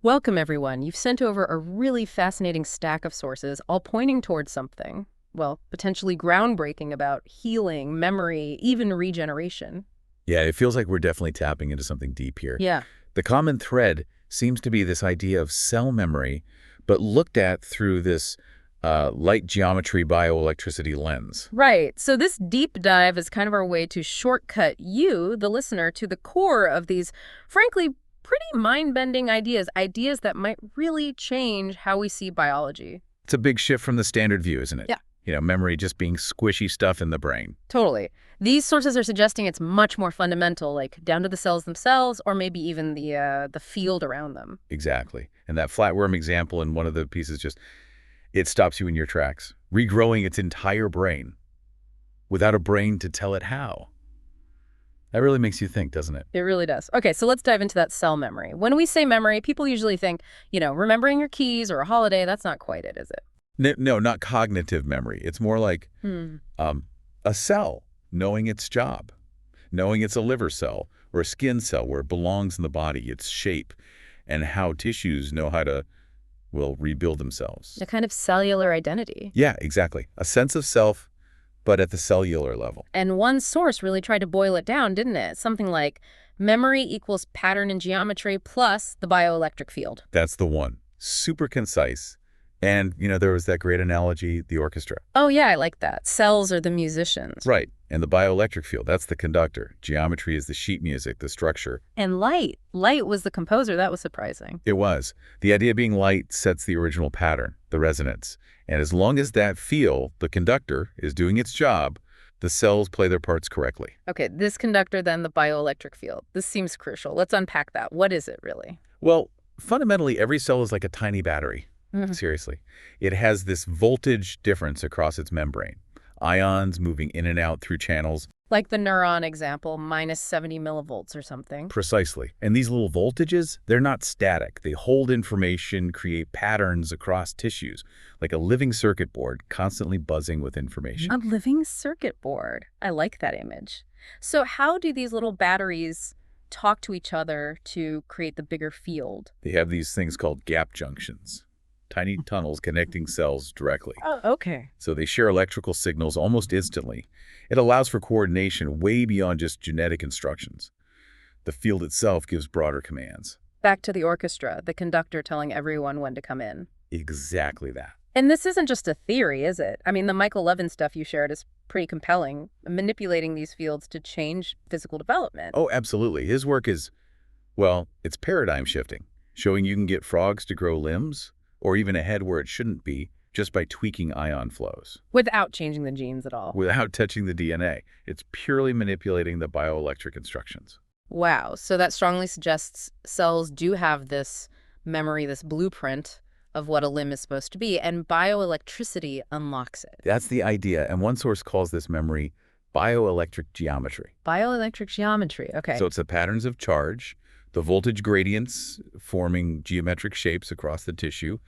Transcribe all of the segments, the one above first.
Welcome, everyone. You've sent over a really fascinating stack of sources, all pointing towards something, well, potentially groundbreaking about healing, memory, even regeneration. Yeah, it feels like we're definitely tapping into something deep here. Yeah. The common thread seems to be this idea of cell memory, but looked at through this light geometry bioelectricity lens. Right. So this deep dive is kind of our way to shortcut you, the listener, to the core of these, frankly, pretty mind-bending ideas that might really change how we see biology. It's a big shift from the standard view, isn't it? Yeah. Memory just being squishy stuff in the brain. Totally. These sources are suggesting it's much more fundamental, like down to the cells themselves, or maybe even the field around them. Exactly. And that flatworm example in one of the pieces it stops you in your tracks, regrowing its entire brain without a brain to tell it how. That really makes you think, doesn't it? It really does. Okay, so let's dive into that cell memory. When we say memory, people usually think, remembering your keys or a holiday. That's not quite it, is it? No, not cognitive memory. It's more like Hmm. a cell knowing its job, knowing it's a liver cell or a skin cell where it belongs in the body, its shape, and how tissues know how to, well, rebuild themselves. A kind of cellular identity. Yeah, exactly. A sense of self, but at the cellular level. And one source really tried to boil it down, didn't it? Something like memory equals pattern in geometry plus the bioelectric field. That's the one. Super concise. And, there was that great analogy, the orchestra. Oh, yeah, I like that. Cells are the musicians. Right. And the bioelectric field, that's the conductor. Geometry is the sheet music, the structure. And light. Light was the composer. That was surprising. It was. The idea being light sets the original pattern, the resonance. And as long as that field, the conductor, is doing its job, the cells play their parts correctly. Okay, this conductor, then the bioelectric field. This seems crucial. Let's unpack that. What is it really? Well, fundamentally, every cell is like a tiny battery. Seriously. It has this voltage difference across its membrane. Ions moving in and out through channels. Like the neuron example, minus 70 millivolts or something. Precisely. And these little voltages, they're not static. They hold information, create patterns across tissues, like a living circuit board constantly buzzing with information. A living circuit board. I like that image. So how do these little batteries talk to each other to create the bigger field? They have these things called gap junctions. Tiny tunnels connecting cells directly. Oh, okay. So they share electrical signals almost instantly. It allows for coordination way beyond just genetic instructions. The field itself gives broader commands. Back to the orchestra, the conductor telling everyone when to come in. Exactly that. And this isn't just a theory, is it? I mean, the Michael Levin stuff you shared is pretty compelling, manipulating these fields to change physical development. Oh, absolutely. His work is, well, it's paradigm shifting, showing you can get frogs to grow limbs or even a head where it shouldn't be, just by tweaking ion flows. Without changing the genes at all. Without touching the DNA. It's purely manipulating the bioelectric instructions. Wow. So that strongly suggests cells do have this memory, this blueprint of what a limb is supposed to be, and bioelectricity unlocks it. That's the idea, and one source calls this memory bioelectric geometry. Bioelectric geometry. Okay. So it's the patterns of charge, the voltage gradients forming geometric shapes across the tissue,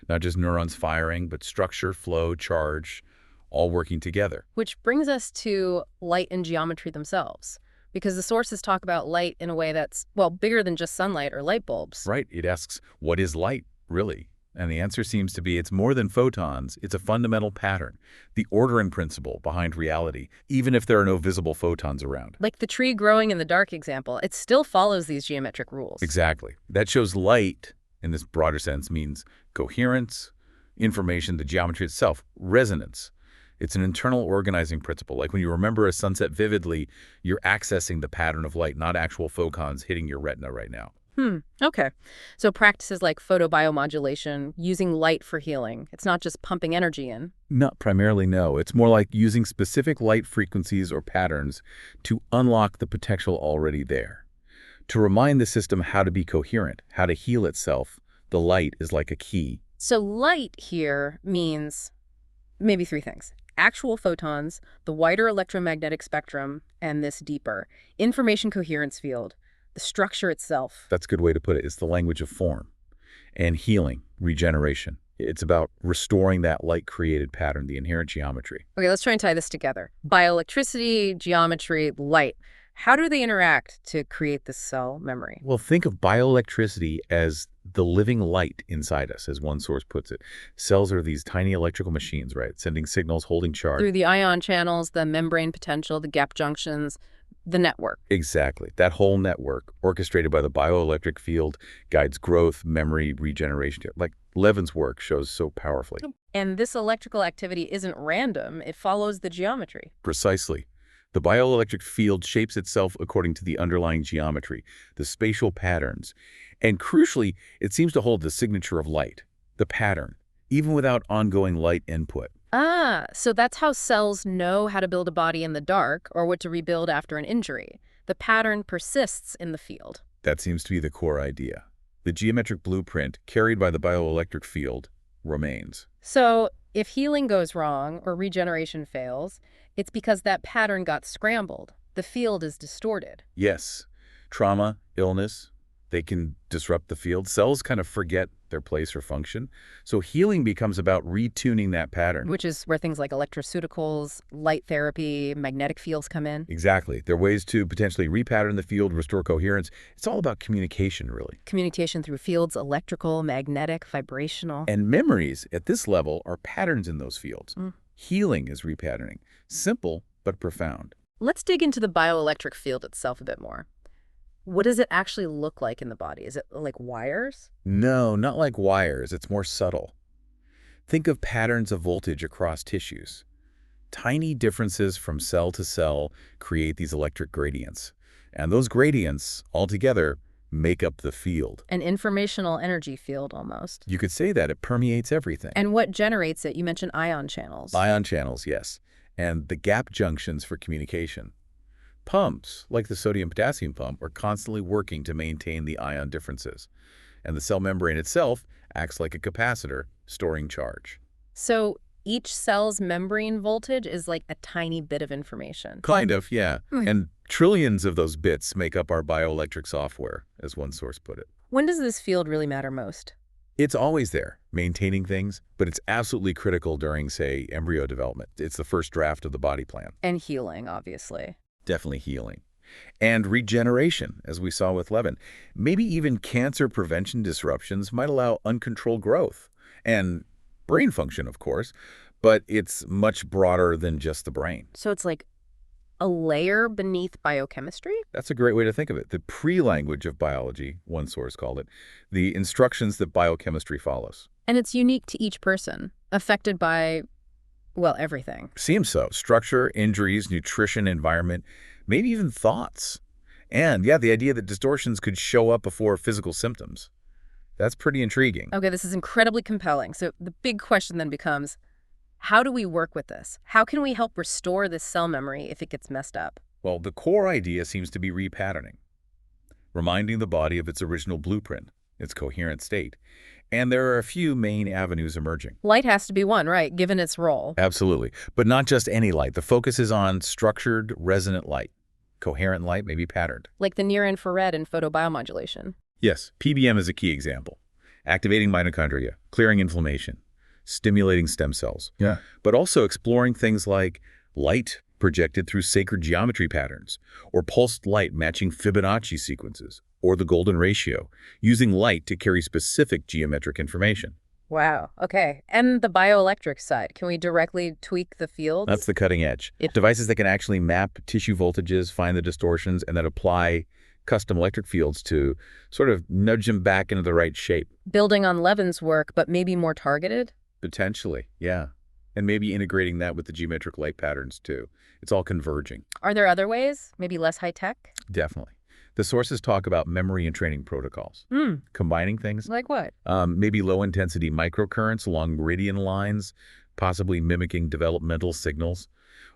not just neurons firing, but structure, flow, charge, all working together. Which brings us to light and geometry themselves, because the sources talk about light in a way that's, well, bigger than just sunlight or light bulbs. Right. It asks, what is light, really? And the answer seems to be it's more than photons. It's a fundamental pattern, the ordering principle behind reality, even if there are no visible photons around. Like the tree growing in the dark example, it still follows these geometric rules. Exactly. That shows light, in this broader sense, means coherence, information, the geometry itself, resonance. It's an internal organizing principle. Like when you remember a sunset vividly, you're accessing the pattern of light, not actual photons hitting your retina right now. Okay. So practices like photobiomodulation, using light for healing. It's not just pumping energy in. Not primarily, no. It's more like using specific light frequencies or patterns to unlock the potential already there. To remind the system how to be coherent, how to heal itself, the light is like a key. So light here means maybe three things. Actual photons, the wider electromagnetic spectrum, and this deeper information coherence field. The structure itself. That's a good way to put it. It's the language of form and healing, regeneration. It's about restoring that light-created pattern, the inherent geometry. Okay, let's try and tie this together. Bioelectricity, geometry, light. How do they interact to create the cell memory? Well, think of bioelectricity as the living light inside us, as one source puts it. Cells are these tiny electrical machines, right? Sending signals, holding charge. Through the ion channels, the membrane potential, the gap junctions, the network. Exactly. That whole network, orchestrated by the bioelectric field, guides growth, memory, regeneration. Like Levin's work shows so powerfully. And this electrical activity isn't random. It follows the geometry. Precisely. The bioelectric field shapes itself according to the underlying geometry, the spatial patterns. And crucially, it seems to hold the signature of light, the pattern, even without ongoing light input. Ah, so that's how cells know how to build a body in the dark or what to rebuild after an injury. The pattern persists in the field. That seems to be the core idea. The geometric blueprint carried by the bioelectric field remains. So if healing goes wrong or regeneration fails, it's because that pattern got scrambled. The field is distorted. Yes, trauma, illness, they can disrupt the field. Cells kind of forget their place or function. So healing becomes about retuning that pattern. Which is where things like electroceuticals, light therapy, magnetic fields come in. Exactly. There are ways to potentially repattern the field, restore coherence. It's all about communication, really. Communication through fields, electrical, magnetic, vibrational. And memories at this level are patterns in those fields. Healing is repatterning. Simple, but profound. Let's dig into the bioelectric field itself a bit more. What does it actually look like in the body? Is it like wires? No, not like wires. It's more subtle. Think of patterns of voltage across tissues. Tiny differences from cell to cell create these electric gradients. And those gradients, altogether, make up the field. An informational energy field, almost. You could say that it permeates everything. And what generates it? You mentioned ion channels. Ion channels, yes. And the gap junctions for communication. Pumps, like the sodium-potassium pump, are constantly working to maintain the ion differences. And the cell membrane itself acts like a capacitor, storing charge. So each cell's membrane voltage is like a tiny bit of information. Kind of, yeah. And trillions of those bits make up our bioelectric software, as one source put it. When does this field really matter most? It's always there, maintaining things, but it's absolutely critical during, say, embryo development. It's the first draft of the body plan. And healing, obviously. Definitely healing. And regeneration, as we saw with Levin. Maybe even cancer prevention disruptions might allow uncontrolled growth. And brain function, of course, but it's much broader than just the brain. So it's like a layer beneath biochemistry? That's a great way to think of it. The pre-language of biology, one source called it, the instructions that biochemistry follows. And it's unique to each person, affected by, well, everything. Seems so. Structure, injuries, nutrition, environment, maybe even thoughts. And, yeah, the idea that distortions could show up before physical symptoms. That's pretty intriguing. Okay, this is incredibly compelling. So the big question then becomes, how do we work with this? How can we help restore this cell memory if it gets messed up? Well, the core idea seems to be repatterning, reminding the body of its original blueprint, its coherent state. And there are a few main avenues emerging. Light has to be one, right, given its role. Absolutely. But not just any light. The focus is on structured, resonant light. Coherent light may be patterned. Like the near-infrared in photobiomodulation. Yes, PBM is a key example. Activating mitochondria, clearing inflammation, stimulating stem cells. Yeah. But also exploring things like light projected through sacred geometry patterns, or pulsed light matching Fibonacci sequences, or the golden ratio, using light to carry specific geometric information. Wow. Okay. And the bioelectric side, can we directly tweak the fields? That's the cutting edge. Devices that can actually map tissue voltages, find the distortions, and then apply custom electric fields to sort of nudge them back into the right shape. Building on Levin's work, but maybe more targeted? Potentially, yeah. And maybe integrating that with the geometric light patterns, too. It's all converging. Are there other ways? Maybe less high-tech? Definitely. The sources talk about memory and training protocols. Combining things. Like what? Maybe low-intensity microcurrents along meridian lines, possibly mimicking developmental signals,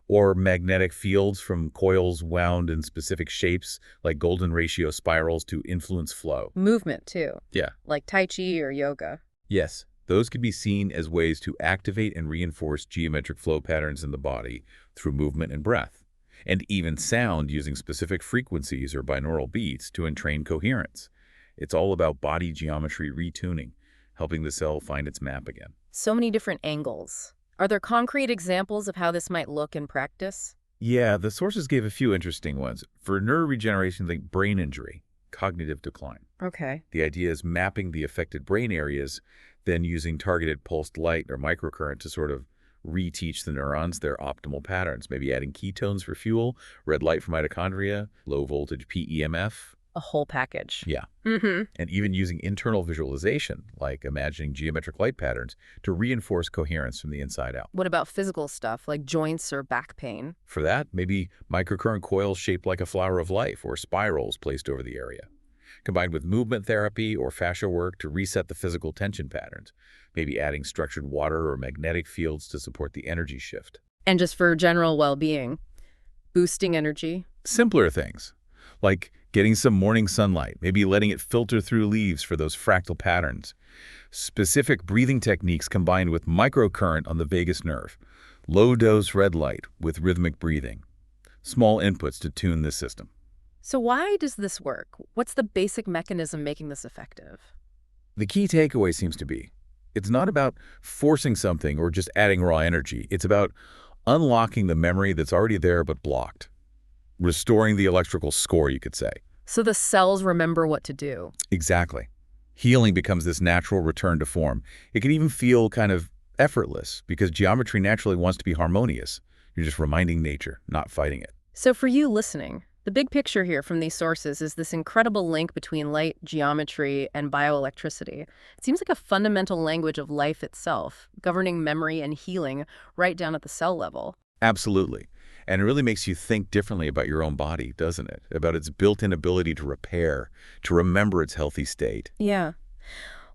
or magnetic fields from coils wound in specific shapes, like golden ratio spirals to influence flow. Movement, too. Yeah. Like Tai Chi or yoga. Yes. Those could be seen as ways to activate and reinforce geometric flow patterns in the body through movement and breath, and even sound using specific frequencies or binaural beats to entrain coherence. It's all about body geometry retuning, helping the cell find its map again. So many different angles. Are there concrete examples of how this might look in practice? Yeah, the sources gave a few interesting ones. For neuroregeneration, think brain injury, cognitive decline. Okay. The idea is mapping the affected brain areas, then using targeted pulsed light or microcurrent to sort of reteach the neurons their optimal patterns, maybe adding ketones for fuel, red light for mitochondria, low voltage PEMF. A whole package. Yeah. Mm-hmm. And even using internal visualization, like imagining geometric light patterns to reinforce coherence from the inside out. What about physical stuff like joints or back pain? For that, maybe microcurrent coils shaped like a flower of life or spirals placed over the area, combined with movement therapy or fascia work to reset the physical tension patterns, maybe adding structured water or magnetic fields to support the energy shift. And just for general well-being, boosting energy. Simpler things, like getting some morning sunlight, maybe letting it filter through leaves for those fractal patterns. Specific breathing techniques combined with microcurrent on the vagus nerve. Low-dose red light with rhythmic breathing. Small inputs to tune this system. So why does this work? What's the basic mechanism making this effective? The key takeaway seems to be, it's not about forcing something or just adding raw energy. It's about unlocking the memory that's already there but blocked. Restoring the electrical score, you could say. So the cells remember what to do. Exactly. Healing becomes this natural return to form. It can even feel kind of effortless because geometry naturally wants to be harmonious. You're just reminding nature, not fighting it. So for you listening, the big picture here from these sources is this incredible link between light, geometry, and bioelectricity. It seems like a fundamental language of life itself, governing memory and healing right down at the cell level. Absolutely. And it really makes you think differently about your own body, doesn't it? About its built-in ability to repair, to remember its healthy state. Yeah.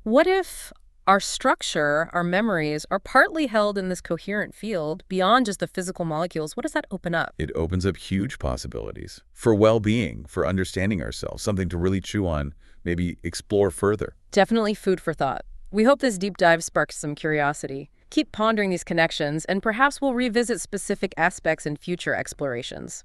What if our structure, our memories, are partly held in this coherent field beyond just the physical molecules? What does that open up? It opens up huge possibilities for well-being, for understanding ourselves, something to really chew on, maybe explore further. Definitely food for thought. We hope this deep dive sparks some curiosity. Keep pondering these connections, and perhaps we'll revisit specific aspects in future explorations.